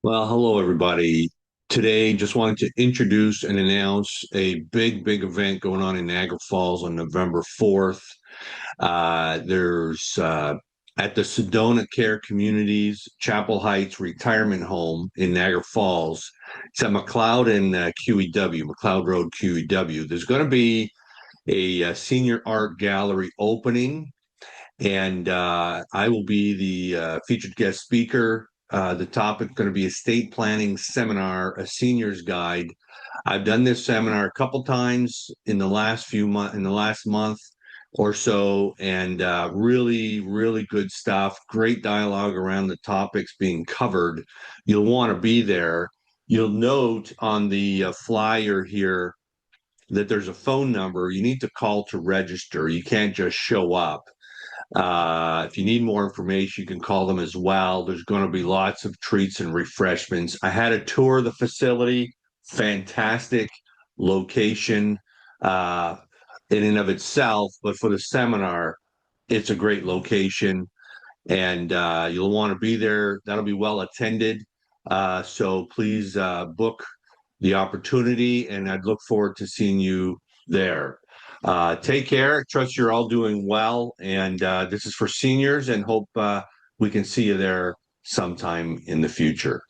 Well, hello, everybody. Today, just wanted to introduce and announce a big event going on in Niagara Falls on November 4th. There's at the Sedona Care Communities Chapel Heights Retirement Home in Niagara Falls. It's at McLeod and QEW, McLeod Road, QEW. There's going to be a senior art gallery opening, and I will be the featured guest speaker. The topic going to be estate planning seminar, a senior's guide. I've done this seminar a couple times in the last few months, in the last month or so, and really good stuff. Great dialogue around the topics being covered. You'll want to be there. You'll note on the flyer here that there's a phone number you need to call to register. You can't just show up. If you need more information, you can call them as well. There's going to be lots of treats and refreshments. I had a tour of the facility, fantastic location in and of itself, but for the seminar, it's a great location, and you'll want to be there. That'll be well attended. So please book the opportunity, and I'd look forward to seeing you there. Take care. Trust you're all doing well. And this is for seniors, and hope we can see you there sometime in the future.